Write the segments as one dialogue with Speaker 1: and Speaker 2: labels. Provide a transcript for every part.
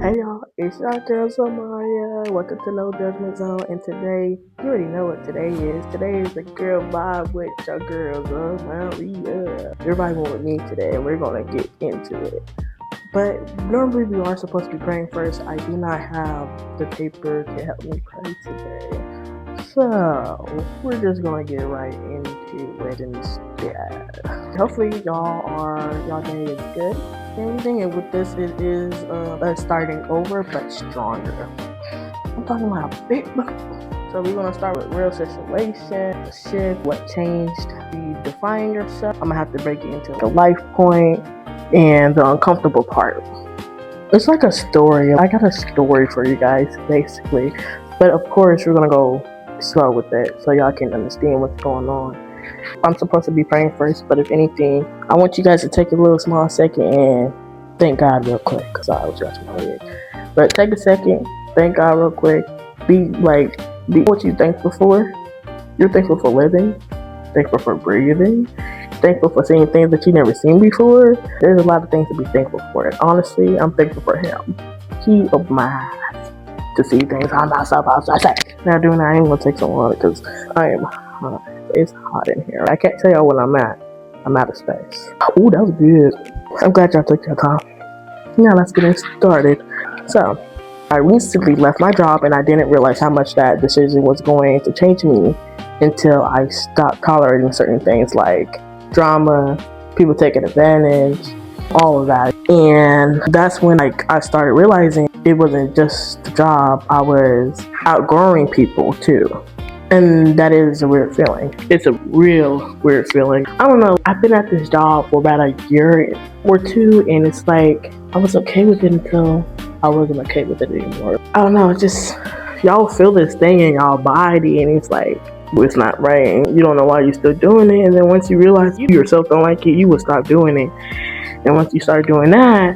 Speaker 1: Hey y'all, it's your girl Samaya. Welcome to No Judgment Zone. And today, you already know what today is. Today is the girl vibe with your girl Maria. You're vibing with me today, and we're gonna get into it. But normally we are supposed to be praying first. I do not have the paper to help me pray today. So we're just gonna get right into it instead. Hopefully y'all day is good and everything. And with this, it is us starting over but stronger. I'm talking about big. So we're gonna start with real situation, shift, what changed, define yourself. I'm gonna have to break it into the life point and the uncomfortable part. It's like a story. I got a story for you guys, basically. But of course, we're gonna go slow with it so y'all can understand what's going on. I'm supposed to be praying first, but if anything, I want you guys to take a little small second and thank God real quick, because I was just my head. But take a second, thank God real quick. Be what you thankful for. You're thankful for living, thankful for breathing, thankful for seeing things that you never seen before. There's a lot of things to be thankful for. And honestly, I'm thankful for him. He opened my eyes to see things I'm not supposed to say. Now doing that, I ain't gonna take so long because I am hot. It's hot in here. I can't tell y'all what I'm at. I'm out of space. Ooh, that was good. I'm glad y'all took your time. Now let's get it started. So, I recently left my job and I didn't realize how much that decision was going to change me until I stopped tolerating certain things like drama, people taking advantage, all of that. And that's when I started realizing it wasn't just the job. I was outgrowing people too. And that is a weird feeling. It's a real weird feeling. I don't know. I've been at this job for about a year or two, and it's like I was okay with it until I wasn't okay with it anymore. I don't know. It's just y'all feel this thing in y'all body, and it's like it's not right. You don't know why you're still doing it, and then once you realize you yourself don't like it, you will stop doing it. And once you start doing that,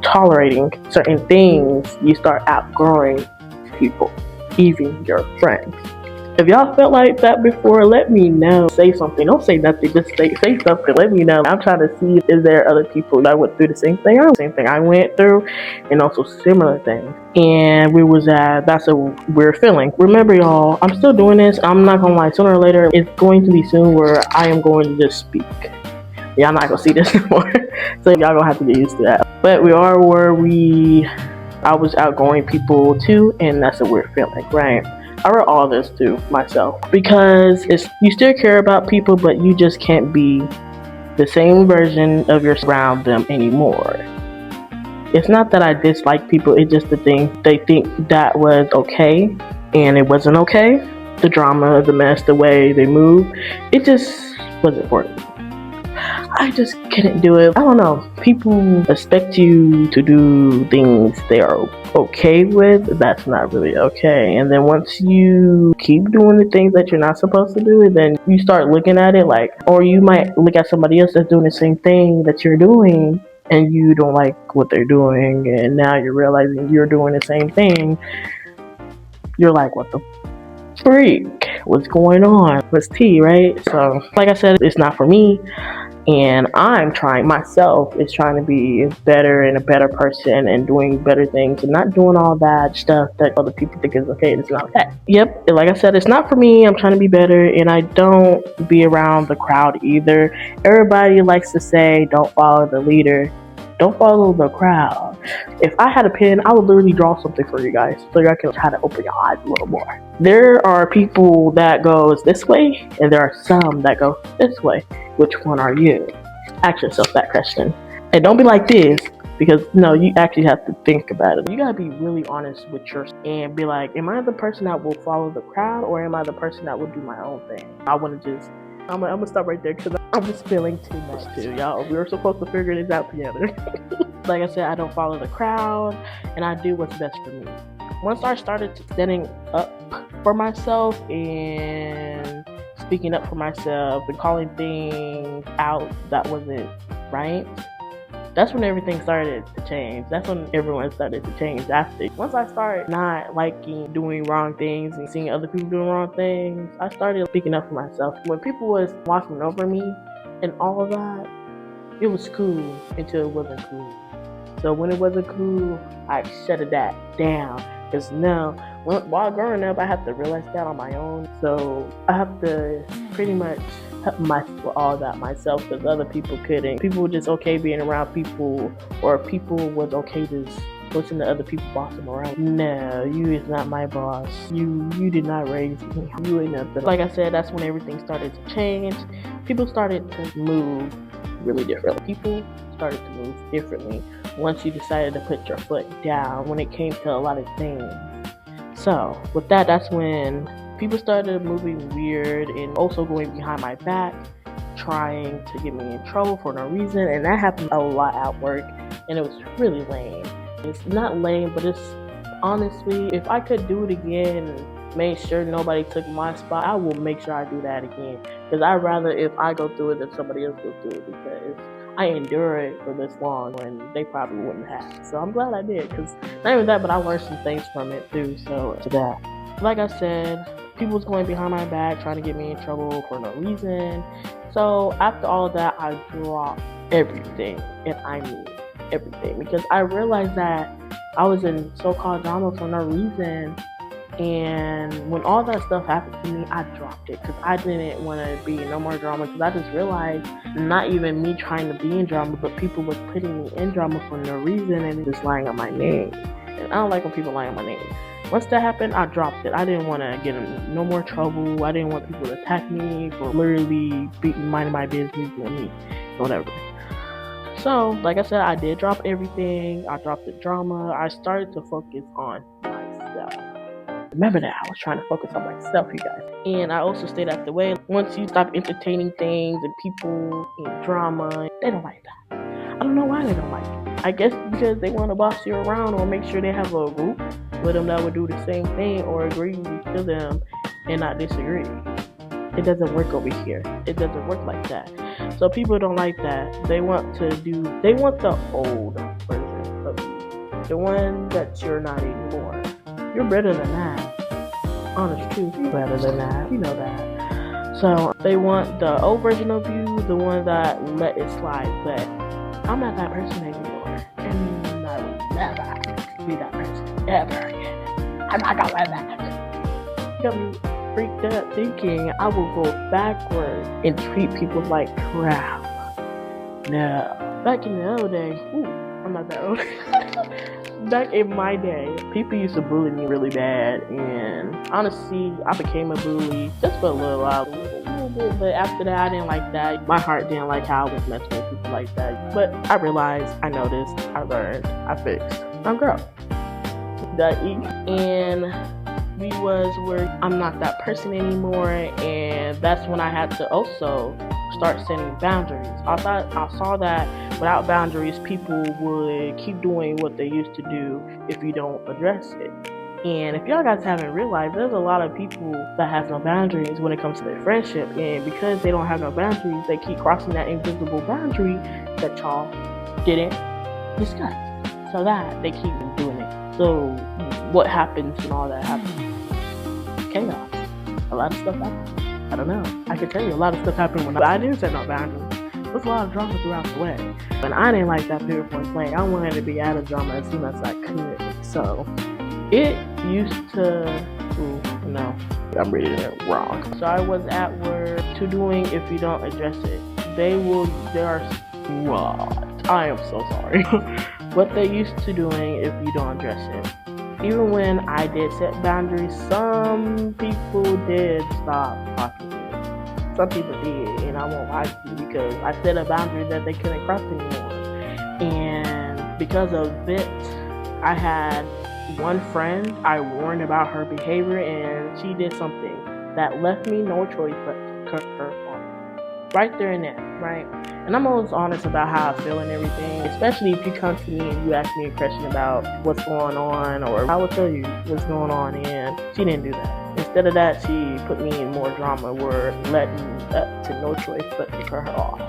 Speaker 1: tolerating certain things, you start outgrowing people, even your friends. If y'all felt like that before, let me know. Say something. Don't say nothing. Just say something. Let me know. I'm trying to see if there other people that went through the same thing I went through, and also similar things. And we was at that's a weird feeling. Remember, y'all, I'm still doing this. I'm not gonna lie. Sooner or later, it's going to be soon where I am going to just speak. Y'all not gonna see this anymore. So y'all gonna have to get used to that. But we are where I was outgoing people too, and that's a weird feeling, right? I wrote all this to myself because you still care about people, but you just can't be the same version of yourself around them anymore. It's not that I dislike people, it's just the thing they think that was okay and it wasn't okay. The drama, the mess, the way they move, it just wasn't for me. I just couldn't do it. I don't know. People expect you to do things they are okay with. That's not really okay. And then once you keep doing the things that you're not supposed to do, then you start looking at it like, or you might look at somebody else that's doing the same thing that you're doing, and you don't like what they're doing, and now you're realizing you're doing the same thing. You're like, what the freak? What's going on? What's tea, right? So, like I said, it's not for me. And I'm trying to be better and a better person and doing better things and not doing all that stuff that other people think is okay and it's not okay. Yep, like I said, it's not for me. I'm trying to be better, and I don't be around the crowd either. Everybody likes to say don't follow the leader, don't follow the crowd. If I had a pen, I would literally draw something for you guys so y'all can try to open your eyes a little more. There are people that goes this way, and there are some that go this way. Which one are you? Ask yourself that question. And don't be like this, because no, you actually have to think about it. You gotta be really honest with yourself and be like, am I the person that will follow the crowd, or am I the person that will do my own thing? I'm gonna stop right there because I'm just feeling too much too, y'all. We were supposed to figure this out together. Like I said, I don't follow the crowd, and I do what's best for me. Once I started standing up for myself and speaking up for myself and calling things out that wasn't right, that's when everything started to change. That's when everyone started to change after. Once I started not liking doing wrong things and seeing other people doing wrong things, I started speaking up for myself. When people was walking over me and all of that, it was cool until it wasn't cool. So when it wasn't cool, I shut that down. Because now, while growing up, I have to realize that on my own. So I have to pretty much help all that myself, because other people couldn't. People were just okay being around people, or people was okay just listen to other people boss them around. No, you is not my boss. You did not raise me. You ain't nothing. Like I said, that's when everything started to change. People started to move really differently. People started to move differently once you decided to put your foot down when it came to a lot of things. So with that, that's when people started moving weird and also going behind my back, trying to get me in trouble for no reason. And that happened a lot at work, and it was really lame. It's not lame, but it's honestly, if I could do it again and make sure nobody took my spot, I will make sure I do that again. Because I'd rather if I go through it than somebody else go through it, because I endure it for this long when they probably wouldn't have. So I'm glad I did, because not even that, but I learned some things from it too. So to that, like I said, people was going behind my back trying to get me in trouble for no reason. So after all of that, I dropped everything, and I mean everything, because I realized that I was in so-called drama for no reason. And when all that stuff happened to me, I dropped it, because I didn't want to be in no more drama. Because I just realized, not even me trying to be in drama, but people was putting me in drama for no reason and just lying on my name. And I don't like when people lie on my name. Once that happened, I dropped it. I didn't want to get in no more trouble. I didn't want people to attack me for literally minding my business, doing me, whatever. So, like I said, I did drop everything. I dropped the drama. I started to focus on myself. Remember that, I was trying to focus on myself, you guys. And I also stayed out the way. Once you stop entertaining things and people and drama, they don't like that. I don't know why they don't like it. I guess because they want to boss you around, or make sure they have a group with them that would do the same thing or agree to them and not disagree. It doesn't work over here. It doesn't work like that. So people don't like that. They want the old version of you. The one that you're not anymore. You're better than that. Honest truth, you're better than that. You know that. So they want the old version of you, the one that let it slide. But I'm not that person anymore. And I will never be that person ever again. I'm not gonna let that. You got me freaked out thinking I will go backward and treat people like crap. No. Back in the old days, I'm not that old. Back in my day, people used to bully me really bad, and honestly, I became a bully just for a little while, but after that, I didn't like that. My heart didn't like how I was messing with people like that. But I realized, I noticed, I learned, I fixed. I'm grown. And we was where I'm not that person anymore, and that's when I had to also start setting boundaries. I saw that without boundaries, people would keep doing what they used to do if you don't address it. And if y'all guys haven't realized, there's a lot of people that have no boundaries when it comes to their friendship, and because they don't have no boundaries, they keep crossing that invisible boundary that y'all didn't discuss. So that they keep doing it. So what happens when all that happens? Chaos. A lot of stuff happens. I don't know. I can tell you a lot of stuff happened when I didn't set no boundaries. There was a lot of drama throughout the way. But I didn't like that period point blank. I wanted to be out of drama as soon as I could. So it used to no, I'm reading it wrong. So I was at work to doing if you don't address it. I am so sorry. What they used to doing if you don't address it. Even when I did set boundaries, some people did stop talking to me. Some people did, and I won't lie to you, because I set a boundary that they couldn't cross anymore. And because of it, I had one friend I warned about her behavior, and she did something that left me no choice but to cut her off. Right there and then, right? And I'm always honest about how I feel and everything, especially if you come to me and you ask me a question about what's going on, or I will tell you what's going on, and she didn't do that. Instead of that, she put me in more drama where led me up to no choice but to cut her off.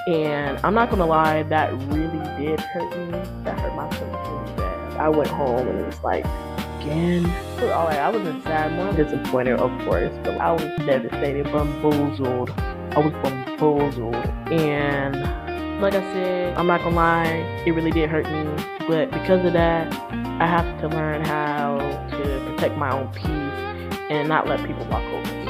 Speaker 1: And I'm not gonna lie, that really did hurt me. That hurt my feelings really bad. I went home and it was like, again? Alright, I wasn't sad, more disappointed, of course, but I was devastated, bamboozled. I was bamboozled, and Like I said, I'm not gonna lie, it really did hurt me. But because of that, I have to learn how to protect my own peace and not let people walk over me.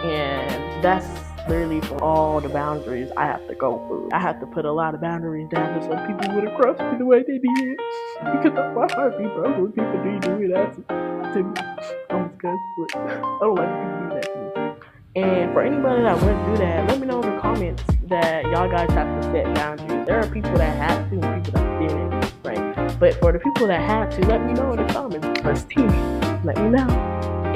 Speaker 1: And that's literally for all the boundaries I have to go through. I have to put a lot of boundaries down just so people wouldn't cross me the way they did. Because my heart be broken when people do that to me. I'm scared, but I don't like people do that to me. And for anybody that went through that, let me know in the comments that y'all guys have to set boundaries. There are people that had to and people that didn't, right? But for the people that had to, let me know in the comments. Let's see. Let me know.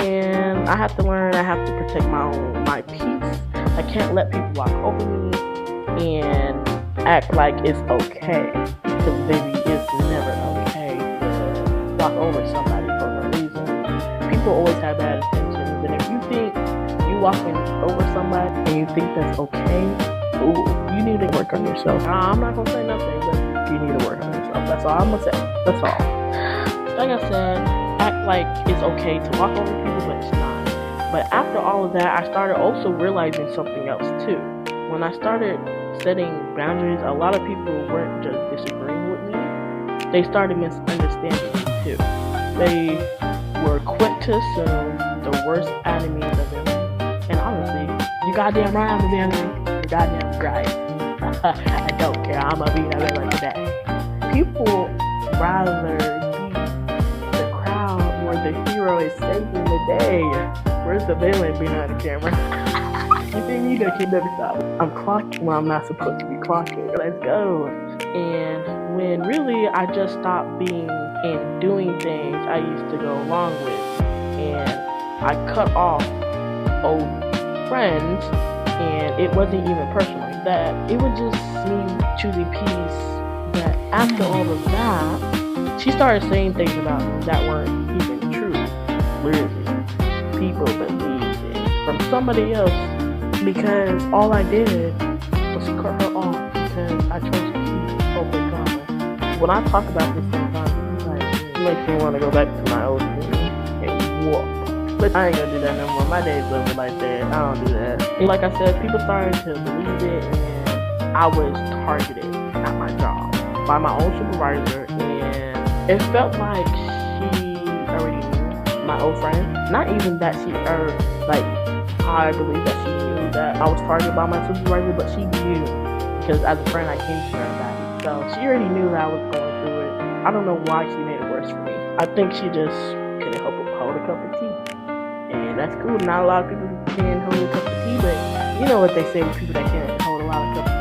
Speaker 1: And I have to learn, I have to protect my peace. I can't let people walk over me and act like it's okay. Because baby, it's never okay to walk over somebody for no reason. People always have bad intentions. And if you think you walking over somebody and you think that's okay, ooh, you need to work on yourself. I'm not gonna say nothing, but you need to work on yourself. That's all I'm gonna say. That's all. Like I said, act like it's okay to walk over people, but it's not. But after all of that, I started also realizing something else too. When I started setting boundaries, a lot of people weren't just disagreeing with me. They started misunderstanding me too. They were quick to assume the worst enemies of them. And honestly, you goddamn right I'm the enemy. You're goddamn right. I don't care. I'm gonna be that way today. People rather be the crowd where the hero is saving the day. Where's the villain behind the camera? You think me gonna keep every stop? I'm clocking when I'm not supposed to be clocking. Let's go. And when really I just stopped being and doing things I used to go along with, and I cut off old friends, and it wasn't even personal. That it was just me choosing peace. That after all of that, she started saying things about me that weren't even true. Literally, people believed it from somebody else because all I did was cut her off because I chose to keep open drama. When I talk about this sometimes, it's like, it makes me want to go back to my old me and whoop. But I ain't gonna do that no more. My day's over like that. I don't do that. And like I said, people started to believe it, and I was targeted at my job by my own supervisor, and it felt like she already knew, my old friend. Not even that she like I believe that she knew that I was targeted by my supervisor, but she knew because as a friend I came to her about it. So she already knew that I was going through it. I don't know why she made it worse for me. I think she just couldn't help but hold a cup of tea. And that's cool. Not a lot of people can hold a cup of tea, but you know what they say with people that can't hold a lot of cups of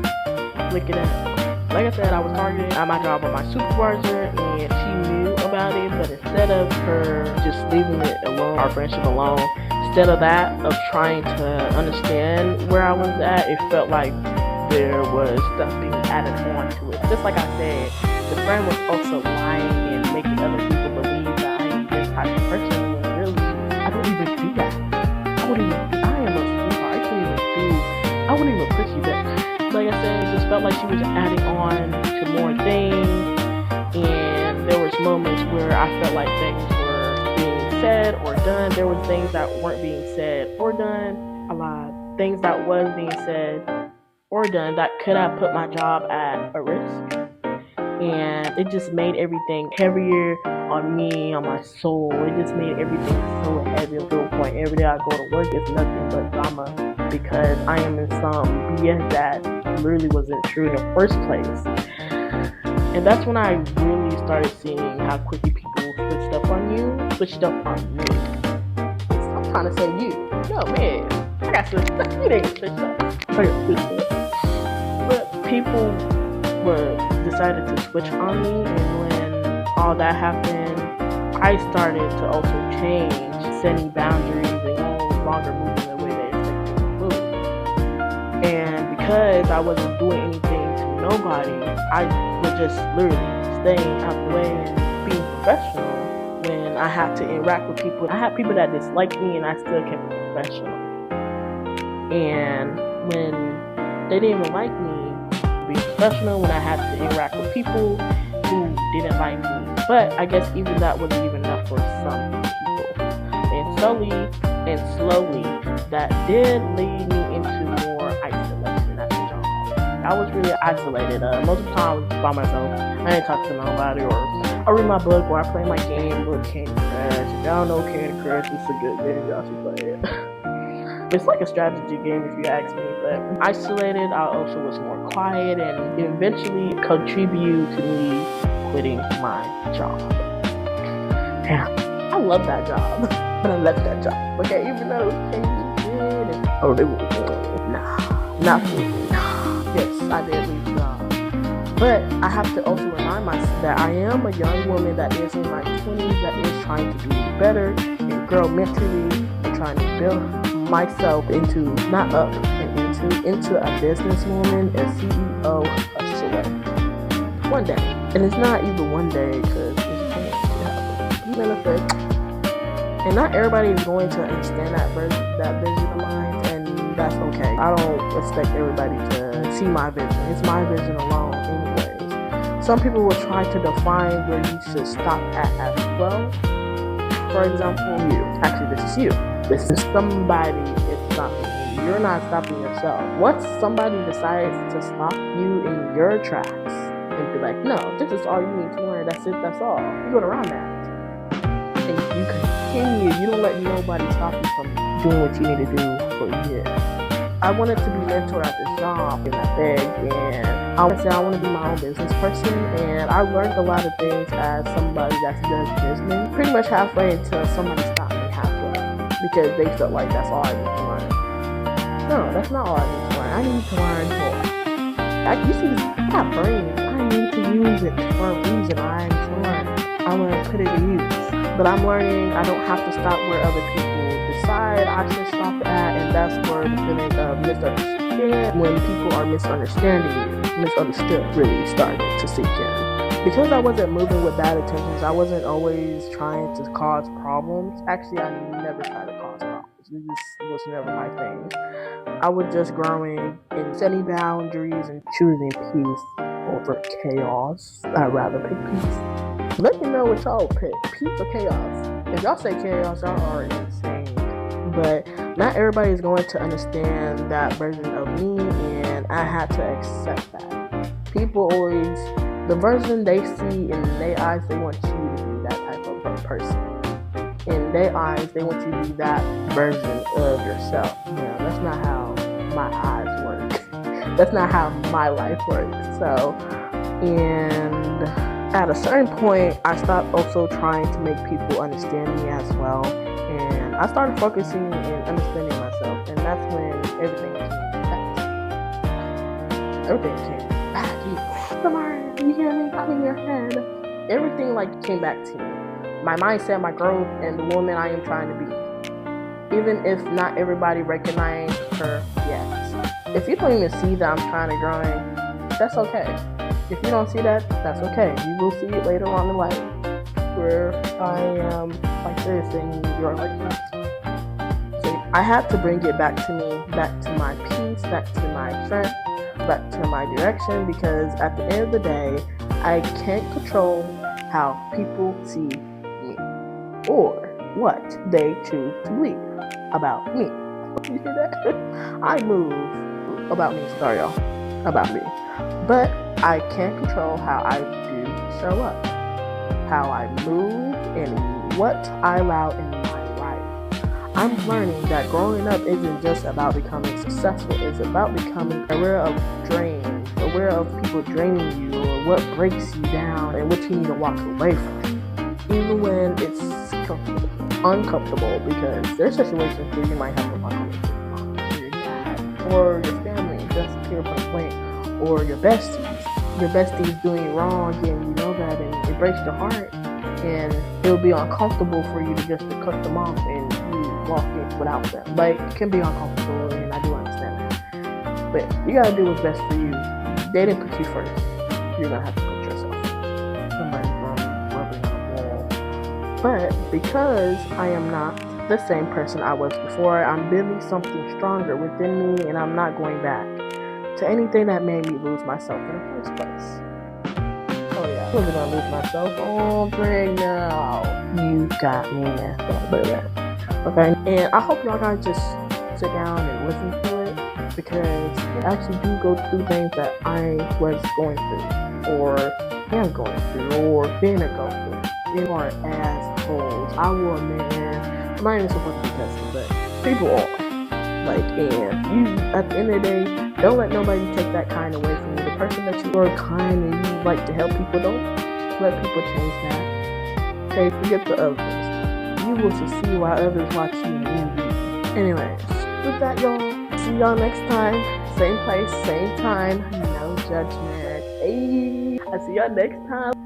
Speaker 1: tea. Look at that. Like I said, I was targeted at my job by my supervisor, and she knew about it, but instead of her just leaving it alone, our friendship alone, instead of that, of trying to understand where I was at, it felt like there was stuff being added on to it. Just like I said, the friend was also lying and making other people believe that I am this type of person, when really, I don't even do that. I am a sweetheart. I wouldn't even push you back. Like I said, it just felt like she was adding on to more things, and there was moments where I felt like things were being said or done. There was things that weren't being said or done. A lot of things that was being said or done that could have put my job at a risk. And it just made everything heavier on me, on my soul. It just made everything so heavy to a point. Every day I go to work, it's nothing but drama because I am in some BS that really wasn't true in the first place. And that's when I really started seeing how quickly people switched up on me. I'm trying to say you. No, man. I got switched up. You didn't switch up. I got switched up. But people decided to switch on me, and when all that happened, I started to also change, setting boundaries and no longer moving the way they expected me to move. And because I wasn't doing anything to nobody, I was just literally staying out the way and being professional. When I had to interact with people, I had people that disliked me, and I still kept it professional. And when they didn't even like me, be professional, when I had to interact with people who didn't like me. But I guess even that wasn't even enough for some people. And slowly, that did lead me into more isolation at the job. I was really isolated. Most of the time I was by myself. I didn't talk to nobody, or I read my book, or I play my game with Candy Crush. If y'all know Candy Crush, it's a good game. Y'all should play it. It's like a strategy game if you ask me, but isolated, I also was more quiet and eventually contribute to me quitting my job. Yeah, I love that job, but I left that job. Okay, even though it was paying good and not for me. Yes, I did leave the job. But I have to also remind myself that I am a young woman that is in my 20s that is trying to do better and grow mentally and trying to build myself into, not up, and into a businesswoman, a CEO, a select. One day. And it's not even one day because it's going to happen. You manifest. And not everybody is going to understand that vision of mine, and that's okay. I don't expect everybody to see my vision. It's my vision alone anyways. Some people will try to define where you should stop at as well. For example, you. Actually, this is you. This is somebody is stopping you. You're not stopping yourself. Once somebody decides to stop you in your tracks and be like, no, this is all you need to learn. That's it. That's all. You go around that. And you continue. You don't let nobody stop you from doing what you need to do for years. I wanted to be mentored at this job and I begged, and I would say I want to be my own business person, and I learned a lot of things as somebody that's done business. Pretty much halfway until somebody stopped me halfway because they felt like that's all I need to learn. No, that's not all I need to learn. I need to learn more. You see, I got brains. I need to use it for a reason. I need to learn. I want to put it to use. But I'm learning I don't have to stop where other people decide I should stop at, and that's where the feeling of misunderstanding, when people are misunderstood really started to sink in. Because I wasn't moving with bad intentions, I wasn't always trying to cause problems. Actually, I never tried to cause problems. This was never my thing. I was just growing and setting boundaries and choosing peace over chaos. I'd rather pick peace. Let me know what y'all pick, peace or chaos. If y'all say chaos, y'all are insane. But not everybody is going to understand that version of me, and I had to accept that. People always, the version they see in their eyes, they want you to be that type of person. In their eyes, they want you to be that version of yourself. You know, that's not how my eyes work. That's not how my life works. So, and at a certain point, I stopped also trying to make people understand me as well. And I started focusing and understanding myself. And that's when everything came back. Everything came back. Samara, you hear me? I'm in your head. Everything came back to me. My mindset, my growth, and the woman I am trying to be. Even if not everybody recognizes her yet. If you don't even see that I'm trying to grow, that's okay. If you don't see that, that's okay. You will see it later on in life, where I am like this and you're like that. So I had to bring it back to me, back to my peace, back to my strength, back to my direction, because at the end of the day, I can't control how people see me or what they choose to believe about me. You hear that? I move about me, sorry y'all, about me. But I can't control how I do show up, how I move, and what I allow in my life. I'm learning that growing up isn't just about becoming successful, it's about becoming aware of drains, aware of people draining you, or what breaks you down, and what you need to walk away from. Even when it's uncomfortable, because there's situations where you might have to walk away from your dad, or your family, just pure point, or your besties. Your bestie is doing wrong, and you know that, and it breaks your heart, and it'll be uncomfortable for you to just cut them off and you walk in without them. It can be uncomfortable, and I do understand that. But you gotta do what's best for you. They didn't put you first. You're gonna have to put yourself. Somebody's rubbing on the wall. But because I am not the same person I was before, I'm building something stronger within me, and I'm not going back to anything that made me lose myself in the first place. Oh yeah, I wasn't gonna lose myself. Oh, Greg, no. You got me. Okay, and I hope y'all guys just sit down and listen to it. because I actually do go through things that I was going through, or am going through, or finna go through. People are assholes. I will admit, man. I'm not even supposed to be cussing, but people are. Like, and you, at the end of the day, don't let nobody take that kind away from you. The person that you are kind and you like to help people, don't let people change that. Okay, forget the others. You will succeed while others watch you and envy. Anyways, with that, y'all, see y'all next time. Same place, same time. No judgment. Hey, I see y'all next time.